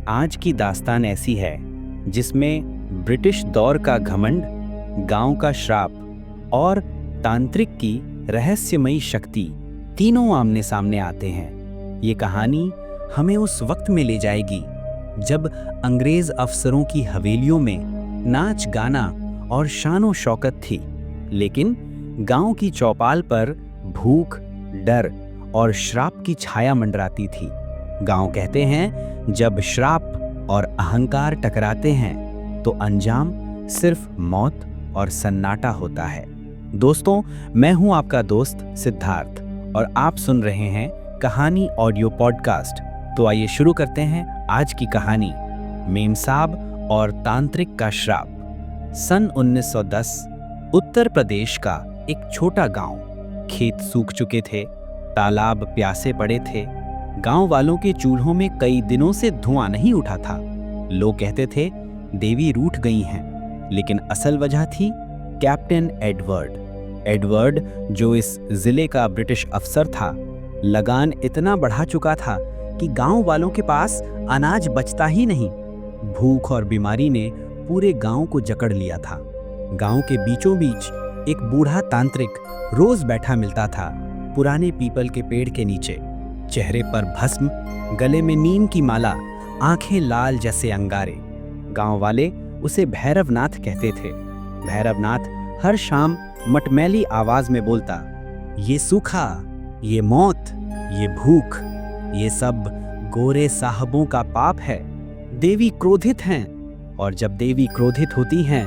आज की दास्तान ऐसी है जिसमें ब्रिटिश दौर का घमंड, गांव का श्राप और तांत्रिक की रहस्यमयी शक्ति तीनों आमने सामने आते हैं। ये कहानी हमें उस वक्त में ले जाएगी जब अंग्रेज अफसरों की हवेलियों में नाच गाना और शानो शौकत थी, लेकिन गांव की चौपाल पर भूख, डर और श्राप की छाया मंडराती थी। गांव कहते हैं जब श्राप और अहंकार टकराते हैं तो अंजाम सिर्फ मौत और सन्नाटा होता है। दोस्तों, मैं हूं आपका दोस्त सिद्धार्थ और आप सुन रहे हैं कहानी ऑडियो पॉडकास्ट। तो आइए शुरू करते हैं आज की कहानी, मेमसाब और तांत्रिक का श्राप। सन 1910 उत्तर प्रदेश का एक छोटा गांव। खेत सूख चुके थे, तालाब प्यासे पड़े थे, गांव वालों के चूल्हों में कई दिनों से धुआं नहीं उठा था। लोग कहते थे देवी रूठ गई हैं, लेकिन असल वजह थी कैप्टन एडवर्ड। एडवर्ड, जो इस जिले का ब्रिटिश अफसर था, लगान इतना बढ़ा चुका था कि गांव वालों के पास अनाज बचता ही नहीं। भूख और बीमारी ने पूरे गांव को जकड़ लिया था। गांव के बीचों बीच एक बूढ़ा तांत्रिक रोज बैठा मिलता था, पुराने पीपल के पेड़ के नीचे। चेहरे पर भस्म, गले में नीम की माला, आंखें लाल जैसे अंगारे। गांव वाले उसे भैरवनाथ कहते थे। भैरवनाथ हर शाम मटमैली आवाज में बोलता, ये सूखा, ये मौत, ये भूख, ये सब गोरे साहबों का पाप है। देवी क्रोधित हैं, और जब देवी क्रोधित होती हैं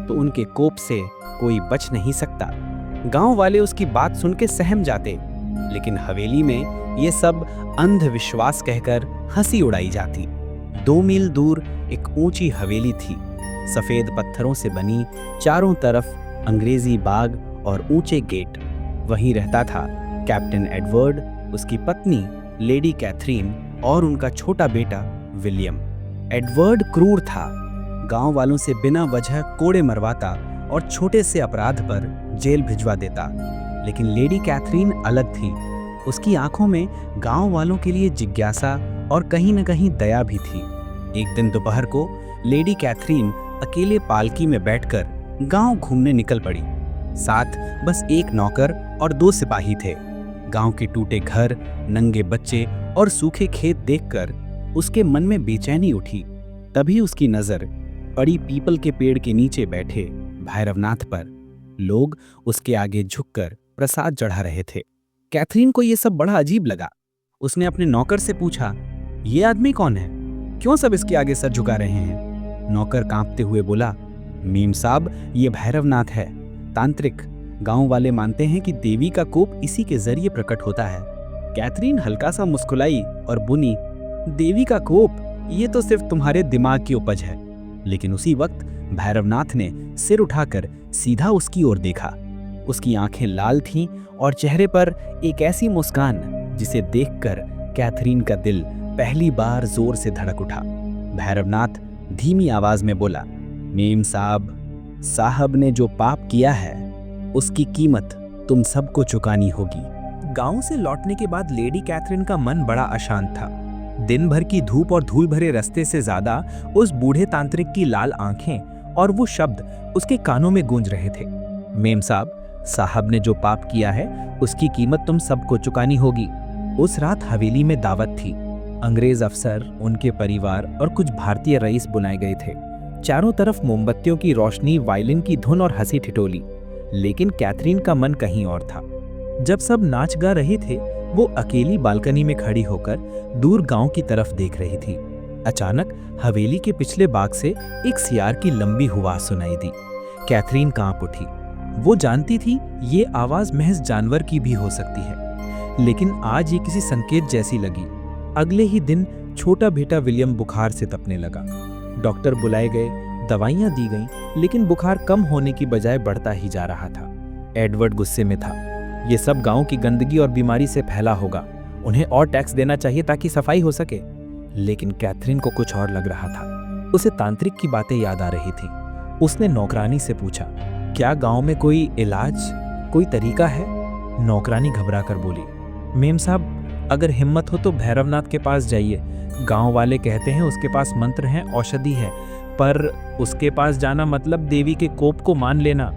तो उनके कोप से कोई बच नहीं सकता। गांव वाले उसकी बात सुन के सहम जाते, लेकिन हवेली में ये सब अंधविश्वास कहकर हंसी उड़ाई जाती। 2 मील दूर एक ऊंची हवेली थी, सफेद पत्थरों से बनी, चारों तरफ अंग्रेजी बाग और ऊंचे गेट। वहीं रहता था कैप्टन एडवर्ड, उसकी पत्नी लेडी कैथरीन और उनका छोटा बेटा विलियम। एडवर्ड क्रूर था, गांव वालों से बिना वजह कोड़े मरवाता और छोटे से अपराध पर जेल भिजवा देता। लेकिन लेडी कैथरीन अलग थी। उसकी आंखों में गांव वालों के लिए जिज्ञासा और कहीं न कहीं दया भी थी। एक दिन दोपहर को लेडी कैथरीन अकेले पालकी में बैठकर गांव घूमने निकल पड़ी। साथ बस एक नौकर और 2 सिपाही थे। गांव के टूटे घर, नंगे बच्चे और सूखे खेत देखकर उसके मन में बेचैनी उठी। तभी उसकी नजर पड़ी पीपल के पेड़ के नीचे बैठे भैरवनाथ पर। लोग उसके आगे झुककर प्रसाद चढ़ा रहे थे। कैथरीन को यह सब बड़ा अजीब लगा। उसने अपने नौकर से पूछा, ये आदमी कौन है? क्यों सब इसके आगे सर झुका रहे हैं? नौकर कांपते हुए बोला, मेमसाब, ये भैरवनाथ है, तांत्रिक। गांव वाले मानते हैं कि देवी का कोप इसी के जरिए प्रकट होता है। कैथरीन हल्का सा मुस्कुराई और बोली, देवी का कोप, ये तो सिर्फ तुम्हारे दिमाग की उपज है। लेकिन उसी वक्त भैरवनाथ ने सिर उठाकर सीधा उसकी ओर देखा। उसकी आंखें लाल थीं और चेहरे पर एक ऐसी मुस्कान जिसे देखकर कैथरीन का दिल पहली बार जोर से धड़क उठा। भैरवनाथ धीमी आवाज में बोला, मेमसाब, साहब ने जो पाप किया है उसकी कीमत तुम सबको चुकानी होगी। गांव से लौटने के बाद लेडी कैथरीन का मन बड़ा अशांत था। दिन भर की धूप और धूल भरे रास्ते से ज्यादा उस बूढ़े तांत्रिक की लाल आंखें और वो शब्द उसके कानों में गूंज रहे थे। मेमसाब, साहब ने जो पाप किया है उसकी कीमत तुम सबको चुकानी होगी। उस रात हवेली में दावत थी। अंग्रेज अफसर, उनके परिवार और कुछ भारतीय रईस बुलाए गए थे। चारों तरफ मोमबत्तियों की रोशनी, वायलिन की धुन और हंसी ठिठोली। लेकिन कैथरीन का मन कहीं और था। जब सब नाच गा रहे थे, वो अकेली बालकनी में खड़ी होकर दूर गांव की तरफ देख रही थी। अचानक हवेली के पिछले बाग से एक सियार की लंबी हुआ सुनाई दी। कैथरीन कांप उठी। वो जानती थी ये आवाज महज जानवर की भी हो सकती है, लेकिन आज ये किसी संकेत जैसी लगी। अगले ही दिन छोटा बेटा विलियम बुखार से तपने लगा। डॉक्टर बुलाए गए, दवाइयां दी गईं, लेकिन बुखार कम होने की बजाय बढ़ता ही जा रहा था। एडवर्ड गुस्से में था। ये सब गांव की गंदगी और बीमारी से फैला होगा। उन्हें और टैक्स देना चाहिए ताकि सफाई हो सके। लेकिन कैथरीन को कुछ और लग रहा था। उसे तांत्रिक की बातें याद आ रही थी। उसने नौकरानी से पूछा, क्या गांव में कोई इलाज, कोई तरीका है? नौकरानी घबरा कर बोली, मेम साहब, अगर हिम्मत हो तो भैरवनाथ के पास जाइए, गांव वाले कहते हैं उसके पास मंत्र हैं, औषधि है, पर उसके पास जाना मतलब देवी के कोप को मान लेना।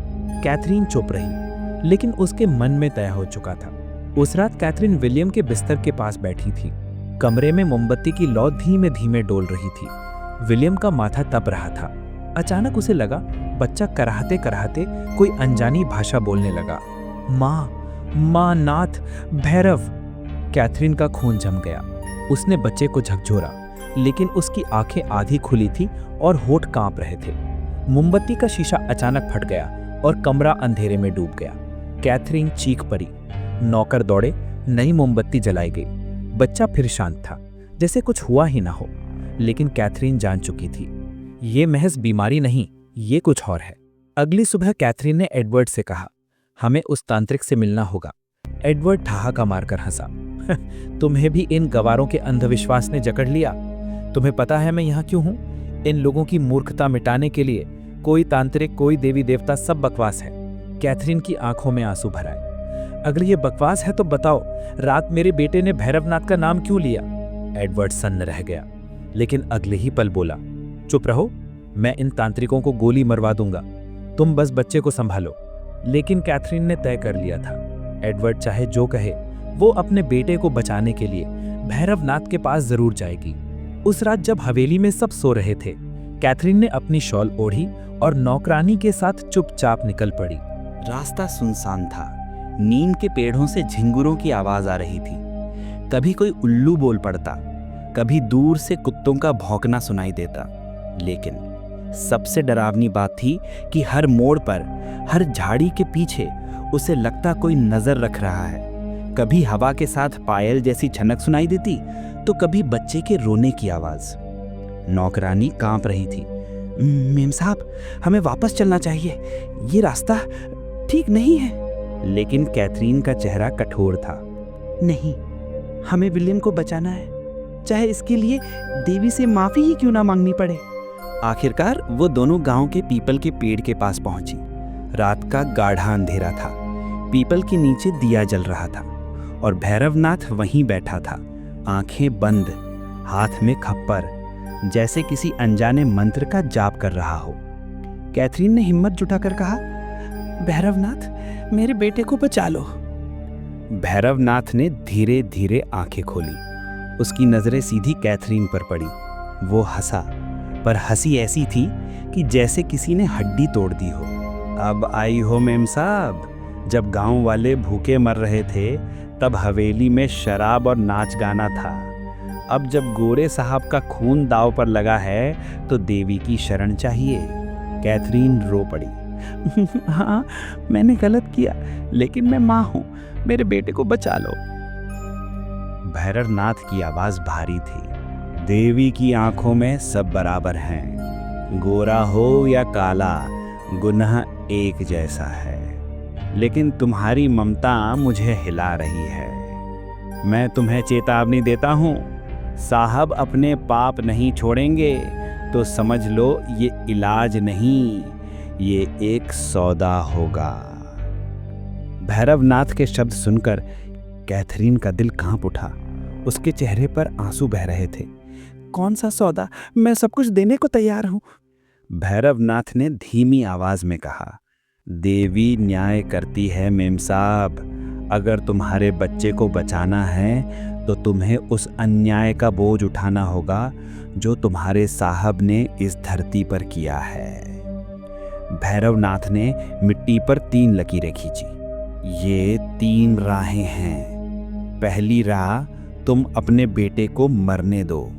कैथरीन चुप रही, लेकिन उसके मन में तय हो चुका था। उस रात कैथरीन विलियम के बिस्तर के पास बैठी थी। कमरे में मोमबत्ती की लौ धीमे धीमे डोल रही थी। विलियम का माथा तप रहा था। अचानक उसे लगा बच्चा कराहते कराहते कोई अनजानी भाषा बोलने लगा। माँ, नाथ, भैरव। कैथरीन का खून जम गया। उसने बच्चे को झकझोरा, लेकिन उसकी आंखें आधी खुली थी और होठ कांप रहे थे। मोमबत्ती का शीशा अचानक फट गया और कमरा अंधेरे में डूब गया। कैथरीन चीख पड़ी। नौकर दौड़े, नई मोमबत्ती जलाई गई। बच्चा फिर शांत था, जैसे कुछ हुआ ही ना हो। लेकिन कैथरीन जान चुकी थी, ये महज बीमारी नहीं, ये कुछ और है। अगली सुबह कैथरीन ने एडवर्ड से कहा, हमें उस तांत्रिक से मिलना होगा। एडवर्ड ठहाका मारकर हंसा। तुम्हें भी इन गवारों के अंधविश्वास ने जकड़ लिया। तुम्हें पता है मैं यहाँ क्यों हूँ? इन लोगों की मूर्खता मिटाने के लिए। कोई तांत्रिक, कोई देवी देवता, सब बकवास है। कैथरीन की आंखों में आंसू भर आए। अगर ये बकवास है तो बताओ, रात मेरे बेटे ने भैरवनाथ का नाम क्यों लिया? एडवर्ड सन्न रह गया, लेकिन अगले ही पल बोला, चुप रहो, मैं इन तांत्रिकों को गोली मरवा दूंगा, तुम बस बच्चे को संभालो। लेकिन कैथरीन ने तय कर लिया था, एडवर्ड चाहे जो कहे, वो अपने बेटे को बचाने के लिए भैरवनाथ के पास जरूर जाएगी। उस रात जब हवेली में सब सो रहे थे, कैथरीन ने अपनी शॉल ओढ़ी और नौकरानी के साथ चुपचाप निकल पड़ी। रास्ता सुनसान था। नीम के पेड़ों से झिंगुरों की आवाज आ रही थी। कभी कोई उल्लू बोल पड़ता, कभी दूर से कुत्तों का भौंकना सुनाई देता। लेकिन सबसे डरावनी बात थी कि हर मोड़ पर, हर झाड़ी के पीछे उसे लगता कोई नजर रख रहा है। कभी हवा के साथ पायल जैसी छनक सुनाई देती, तो कभी बच्चे के रोने की आवाज। नौकरानी कांप रही थी। मेम साहब, हमें वापस चलना चाहिए, ये रास्ता ठीक नहीं है। लेकिन कैथरीन का चेहरा कठोर था। नहीं, हमें विलियम को बचाना है, चाहे इसके लिए देवी से माफी ही क्यों ना मांगनी पड़े। आखिरकार वो दोनों गांव के पीपल के पेड़ के पास पहुंची। रात का गाढ़ा अंधेरा था। पीपल के नीचे दिया जल रहा था और भैरवनाथ वहीं बैठा था, आंखें बंद, हाथ में खप्पर, जैसे किसी अनजाने मंत्र का जाप कर रहा हो। कैथरीन ने हिम्मत जुटाकर कहा, भैरवनाथ, मेरे बेटे को बचा लो। भैरवनाथ ने धीरे धीरे आंखें खोली। उसकी नजरें सीधी कैथरीन पर पड़ी। वो हंसा, पर हंसी ऐसी थी कि जैसे किसी ने हड्डी तोड़ दी हो। अब आई हो मेम साहब। जब गांव वाले भूखे मर रहे थे, तब हवेली में शराब और नाच गाना था। अब जब गोरे साहब का खून दांव पर लगा है, तो देवी की शरण चाहिए। कैथरीन रो पड़ी। हाँ, मैंने गलत किया, लेकिन मैं माँ हूँ, मेरे बेटे को बचा लो। भैरवनाथ की आवाज भारी थी। देवी की आंखों में सब बराबर हैं, गोरा हो या काला, गुनाह एक जैसा है। लेकिन तुम्हारी ममता मुझे हिला रही है। मैं तुम्हें चेतावनी देता हूँ, साहब अपने पाप नहीं छोड़ेंगे तो समझ लो ये इलाज नहीं, ये एक सौदा होगा। भैरवनाथ के शब्द सुनकर कैथरीन का दिल कांप उठा। उसके चेहरे पर आंसू बह रहे थे। कौन सा सौदा? मैं सब कुछ देने को तैयार हूं। भैरवनाथ ने धीमी आवाज में कहा, देवी न्याय करती है मेम साहब। अगर तुम्हारे बच्चे को बचाना है तो तुम्हें उस अन्याय का बोझ उठाना होगा जो तुम्हारे साहब ने इस धरती पर किया है। भैरवनाथ ने मिट्टी पर 3 लकीरें खींची। ये 3 राहें हैं। पहली राह, तुम अपने बेटे को मरने दो।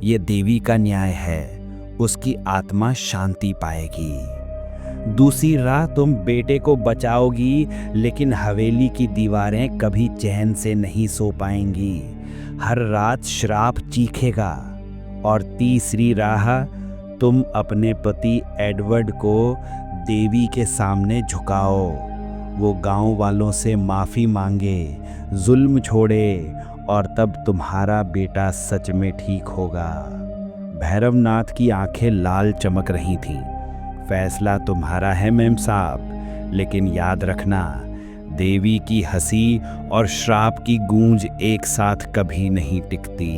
ये देवी का न्याय है, उसकी आत्मा शांति पाएगी। दूसरी राह, तुम बेटे को बचाओगी, लेकिन हवेली की दीवारें कभी चैन से नहीं सो पाएंगी, हर रात श्राप चीखेगा। और तीसरी राह, तुम अपने पति एडवर्ड को देवी के सामने झुकाओ, वो गांव वालों से माफी मांगे, जुल्म छोड़े, और तब तुम्हारा बेटा सच में ठीक होगा। भैरवनाथ की आंखें लाल चमक रही थीं। फैसला तुम्हारा है मेम साहब, लेकिन याद रखना, देवी की हंसी और श्राप की गूंज एक साथ कभी नहीं टिकती।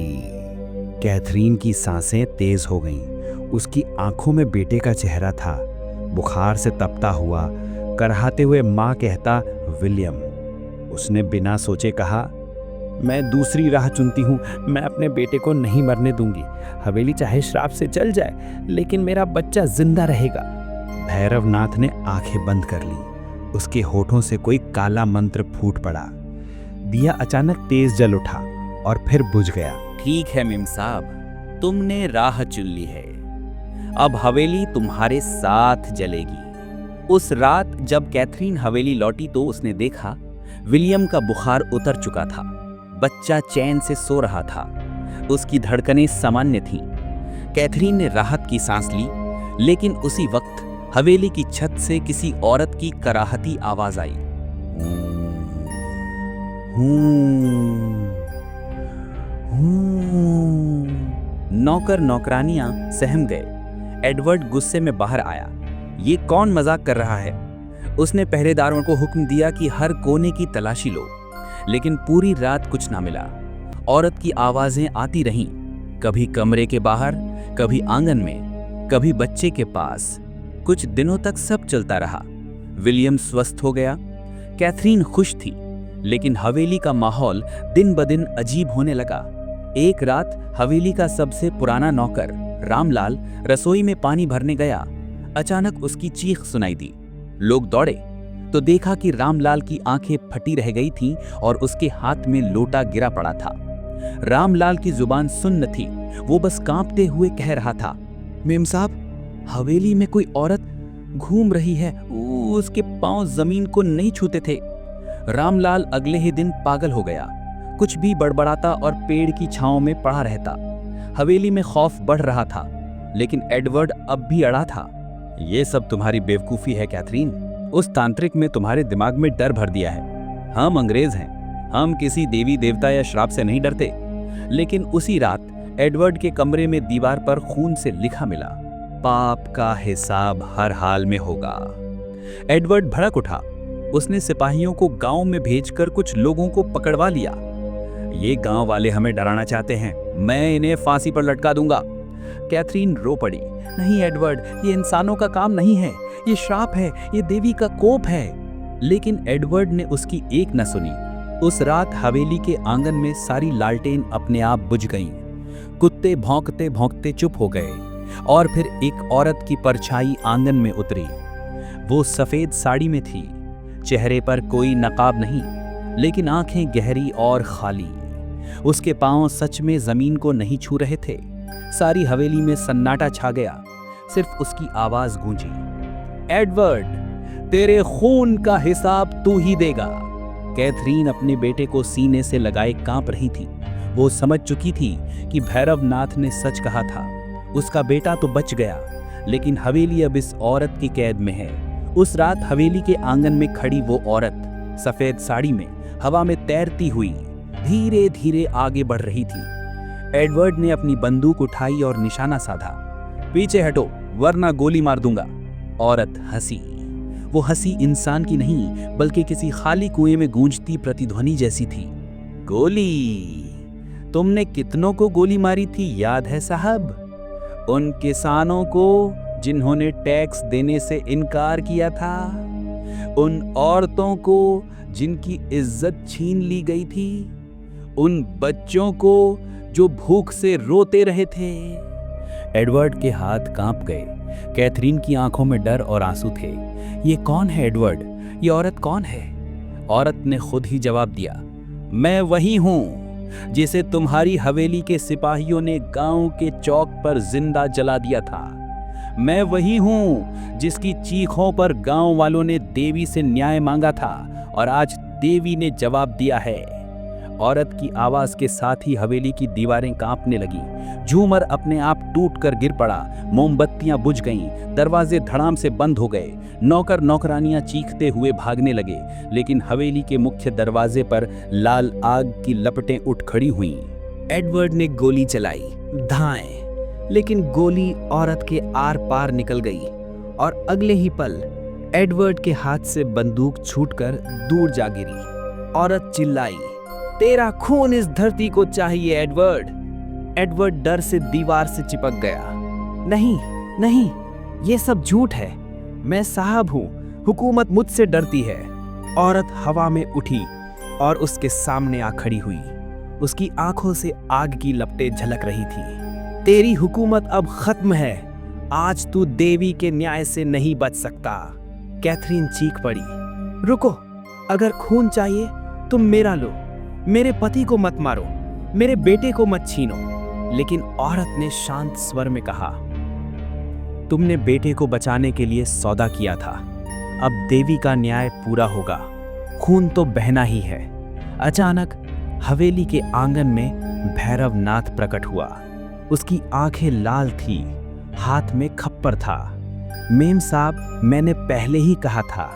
कैथरीन की सांसें तेज हो गईं। उसकी आंखों में बेटे का चेहरा था, बुखार से तपता हुआ, कराहते हुए माँ कहता, विलियम। उसने बिना सोचे कहा, मैं दूसरी राह चुनती हूँ। मैं अपने बेटे को नहीं मरने दूंगी। हवेली चाहे श्राप से जल जाए, लेकिन मेरा बच्चा जिंदा रहेगा। भैरवनाथ ने आंखें बंद कर ली। उसके होठों से कोई काला मंत्र फूट पड़ा। दिया अचानक तेज जल उठा और फिर बुझ गया। ठीक है मेम साहब, तुमने राह चुन ली है। अब हवेली तुम्हारे साथ जलेगी। उस रात जब कैथरीन हवेली लौटी तो उसने देखा विलियम का बुखार उतर चुका था। बच्चा चैन से सो रहा था। उसकी धड़कनें सामान्य थीं। कैथरीन ने राहत की सांस ली, लेकिन उसी वक्त हवेली की छत से किसी औरत की कराहती आवाज आई। नौकर नौकरानियां सहम गए। एडवर्ड गुस्से में बाहर आया। ये कौन मजाक कर रहा है? उसने पहरेदारों को हुक्म दिया कि हर कोने की तलाशी लो, लेकिन पूरी रात कुछ ना मिला। औरत की आवाजें आती रहीं, कभी कमरे के बाहर, कभी आंगन में, कभी बच्चे के पास। कुछ दिनों तक सब चलता रहा। विलियम स्वस्थ हो गया। कैथरीन खुश थी, लेकिन हवेली का माहौल दिन ब दिन अजीब होने लगा। एक रात हवेली का सबसे पुराना नौकर रामलाल रसोई में पानी भरने गया। अचानक उसकी चीख सुनाई दी। लोग दौड़े तो देखा कि रामलाल की आंखें फटी रह गई थीं और उसके हाथ में लोटा गिरा पड़ा था। रामलाल की जुबान सुन्न थी। वो बस कांपते हुए कह रहा था, मेम साहब, हवेली में कोई औरत घूम रही है। उसके पांव जमीन को नहीं छूते थे। रामलाल अगले ही दिन पागल हो गया। कुछ भी बड़बड़ाता और पेड़ की छांव में पड़ा रहता। हवेली में खौफ बढ़ रहा था, लेकिन एडवर्ड अब भी अड़ा था। ये सब तुम्हारी बेवकूफी है कैथरीन। उस तांत्रिक में तुम्हारे दिमाग में डर भर दिया है। हम अंग्रेज हैं, हम किसी देवी देवता या श्राप से नहीं डरते। लेकिन उसी रात एडवर्ड के कमरे में दीवार पर खून से लिखा मिला, पाप का हिसाब हर हाल में होगा। एडवर्ड भड़क उठा। उसने सिपाहियों को गांव में भेजकर कुछ लोगों को पकड़वा लिया। ये गांव वाले हमें डराना चाहते हैं, मैं इन्हें फांसी पर लटका दूंगा। कैथरीन रो पड़ी। नहीं एडवर्ड, ये इंसानों का काम नहीं है, ये श्राप है, ये देवी का कोप है। लेकिन एडवर्ड ने उसकी एक न सुनी। उस रात हवेली के आंगन में सारी लालटेन अपने आप बुझ गईं। कुत्ते भौंकते भौंकते चुप हो गए और फिर एक औरत की परछाई आंगन में उतरी। वो सफेद साड़ी में थी। चेहरे पर कोई नकाब नहीं, लेकिन आंखें गहरी और खाली। उसके पांव सच में जमीन को नहीं छू रहे थे। सारी हवेली में सन्नाटा छा गया। सिर्फ उसकी आवाज गूंजी, एडवर्ड, तेरे खून का हिसाब तू ही देगा। कैथरीन अपने बेटे को सीने से लगाए कांप रही थी। वो समझ चुकी थी कि भैरवनाथ ने सच कहा था। उसका बेटा तो बच गया, लेकिन हवेली अब इस औरत की कैद में है। उस रात हवेली के आंगन में खड़ी वो औरत सफेद साड़ी में हवा में तैरती हुई धीरे धीरे आगे बढ़ रही थी। एडवर्ड ने अपनी बंदूक उठाई और निशाना साधा। पीछे हटो वरना गोली मार दूंगा। औरत हंसी। वो हंसी इंसान की नहीं, बल्कि किसी खाली कुएं में गूंजती प्रतिध्वनि जैसी थी। गोली? तुमने कितनों को गोली मारी थी याद है साहब? उन किसानों को जिन्होंने टैक्स देने से इनकार किया था, उन औरतों को जिनकी इज्जत छीन ली गई थी, उन बच्चों को जो भूख से रोते रहे थे। एडवर्ड के हाथ कांप गए। कैथरीन की आंखों में डर और आंसू थे। ये कौन है एडवर्ड? ये औरत कौन है? औरत ने खुद ही जवाब दिया, मैं वही हूं जिसे तुम्हारी हवेली के सिपाहियों ने गांव के चौक पर जिंदा जला दिया था। मैं वही हूं जिसकी चीखों पर गांव वालों ने देवी से न्याय मांगा था और आज देवी ने जवाब दिया है। औरत की आवाज के साथ ही हवेली की दीवारें कांपने लगी। झूमर अपने आप टूटकर गिर पड़ा। मोमबत्तियां बुझ गईं। दरवाजे धड़ाम से बंद हो गए। नौकर नौकरानियां चीखते हुए भागने लगे, लेकिन हवेली के मुख्य दरवाजे पर लाल आग की लपटें उठ खड़ी हुईं। एडवर्ड ने गोली चलाई, धाएं, लेकिन गोली औरत के आर पार निकल गई और अगले ही पल एडवर्ड के हाथ से बंदूक छूटकर दूर जा गिरी। औरत चिल्लाई, तेरा खून इस धरती को चाहिए एडवर्ड। एडवर्ड डर से दीवार से चिपक गया। नहीं नहीं, ये सब झूठ है। मैं साहब हूं, हुकूमत मुझसे डरती है। औरत हवा में उठी और उसके सामने आ खड़ी हुई। उसकी आंखों से आग की लपटें झलक रही थी। तेरी हुकूमत अब खत्म है। आज तू देवी के न्याय से नहीं बच सकता। कैथरीन चीख पड़ी। रुको, अगर खून चाहिए तुम मेरा लो। मेरे पति को मत मारो, मेरे बेटे को मत छीनो। लेकिन औरत ने शांत स्वर में कहा, तुमने बेटे को बचाने के लिए सौदा किया था। अब देवी का न्याय पूरा होगा। खून तो बहना ही है। अचानक हवेली के आंगन में भैरवनाथ प्रकट हुआ। उसकी आंखें लाल थी, हाथ में खप्पर था। मेम साहब, मैंने पहले ही कहा था,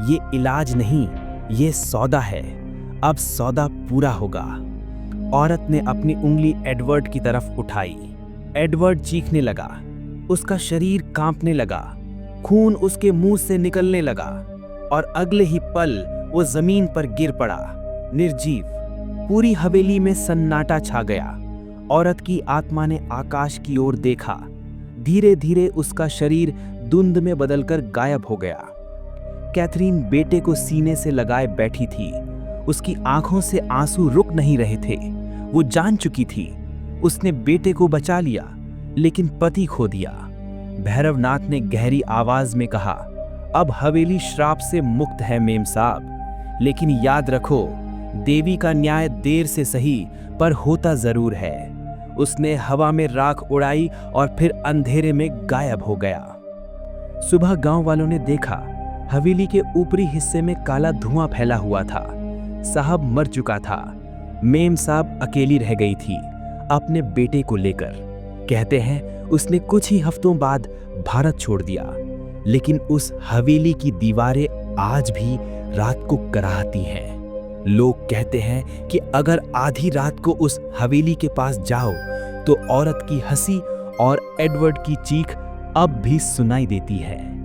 ये इलाज नहीं, ये सौदा है। अब सौदा पूरा होगा। औरत ने अपनी उंगली एडवर्ड की तरफ उठाई। एडवर्ड चीखने लगा। उसका शरीर कांपने लगा। खून उसके मुंह से निकलने लगा और अगले ही पल वो जमीन पर गिर पड़ा, निर्जीव। पूरी हवेली में सन्नाटा छा गया। औरत की आत्मा ने आकाश की ओर देखा। धीरे धीरे उसका शरीर धुंध में बदलकर गायब हो गया। कैथरीन बेटे को सीने से लगाए बैठी थी। उसकी आंखों से आंसू रुक नहीं रहे थे। वो जान चुकी थी, उसने बेटे को बचा लिया, लेकिन पति खो दिया। भैरवनाथ ने गहरी आवाज में कहा, अब हवेली श्राप से मुक्त है मेम साहब। लेकिन याद रखो, देवी का न्याय देर से सही पर होता जरूर है। उसने हवा में राख उड़ाई और फिर अंधेरे में गायब हो गया। सुबह गांव वालों ने देखा, हवेली के ऊपरी हिस्से में काला धुआं फैला हुआ था। साहब मर चुका था। मेम साहब अकेली रह गई थी, अपने बेटे को लेकर। कहते हैं उसने कुछ ही हफ्तों बाद भारत छोड़ दिया, लेकिन उस हवेली की दीवारें आज भी रात को कराहती हैं। लोग कहते हैं कि अगर आधी रात को उस हवेली के पास जाओ तो औरत की हंसी और एडवर्ड की चीख अब भी सुनाई देती है।